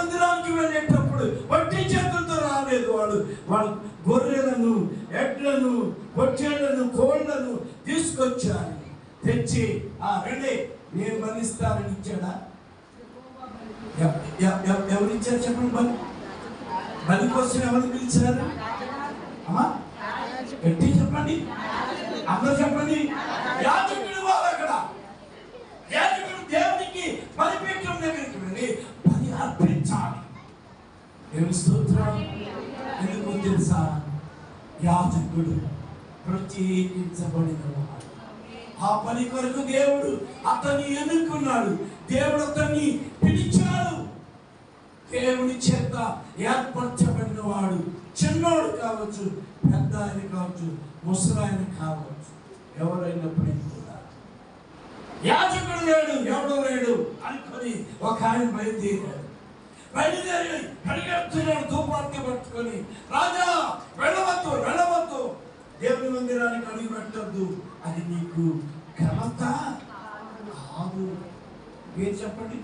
మందిరానికి వెళ్ళేటప్పుడు వట్టి చేతులతో రాలేదు. వాళ్ళు గొర్రెలను, ఎడ్లను, పొట్టేళ్లను, కోళ్లను తీసుకొచ్చారు. తెచ్చి రండి నేను బలిస్తానని ఇచ్చాడా? ఎవరిచ్చారు చెప్పండి? బలి కోసం ఎవరు పిలిచారు? గట్టి చెప్పండి, అందరూ చెప్పండి. యాజకుడు వారు అక్కడ. యాజకుడు దేవునికి బలిపీఠం దగ్గరికి వెళ్ళి బలి అర్పించాలి. దేవుని స్తోత్రం. ఎందుకు తెలుసా? యాజకుడు ప్రత్యేకించబడిన వాడు. ఆ పని కొరకు దేవుడు అతన్ని ఎన్నుకున్నాడు. దేవుడు అతన్ని పిలిచాడు. దేవుని చేత ఏర్పరచబడిన వాడు. చిన్నోడు కావచ్చు, పెద్ద ఆయన కావచ్చు, ముసలాయన కావచ్చు, ఎవరైనప్పటికీ కూడా యాజకుడు లేడు, ఎవడో లేడు అనుకొని ఒక ఆయన బయలుదేరి పరిగెడుతున్నాడు ధూపాన్ని పట్టుకొని. రాజా వెళ్ళవద్దు, దేవుని మందిరానికి అడుగు పెట్టద్దు, అది నీకు ఘనత కాదు. ఏం చెప్పండి?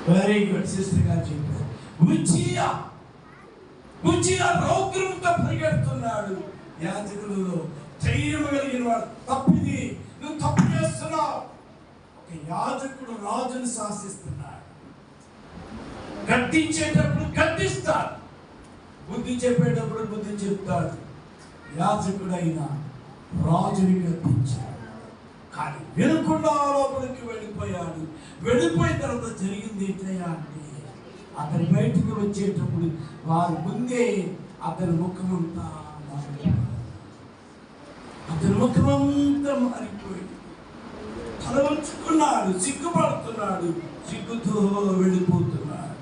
వెరీ గుడ్ సిస్టర్ గారు చెప్పారు. ఉజ్జియా రౌద్రంతో పరిగెడుతున్నాడు. యాజకులలో ధైర్యం కలిగిన వాడు, తప్పిది, నువ్వు తప్పు చేస్తున్నావు. ఒక యాజకుడు రాజును శాసిస్తున్నాడు. గద్దించేటప్పుడు గద్దిస్తాడు, బుద్ధి చెప్పేటప్పుడు బుద్ధి చెప్తాడు. యాజకుడైన రాజుని గద్దించాడు, కానీ వినకుండా లోపలికి వెళ్ళిపోయాడు. వెళ్ళిపోయిన తర్వాత జరిగింది ఏంటయ్యా అంటే, అతను బయటికి వచ్చేటప్పుడు వారి ముందే అతని ముఖమంతా మారిపోయింది. తల వంచుకున్నాడు, సిగ్గుపడుతున్నాడు, సిగ్గుతో వెళ్ళిపోతున్నాడు.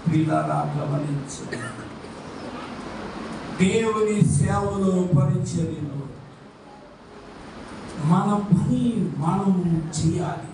పిల్లలా గమనించు, దేవుని సేవలో, పరిచర్యలో మన పని మనం చేయాలి.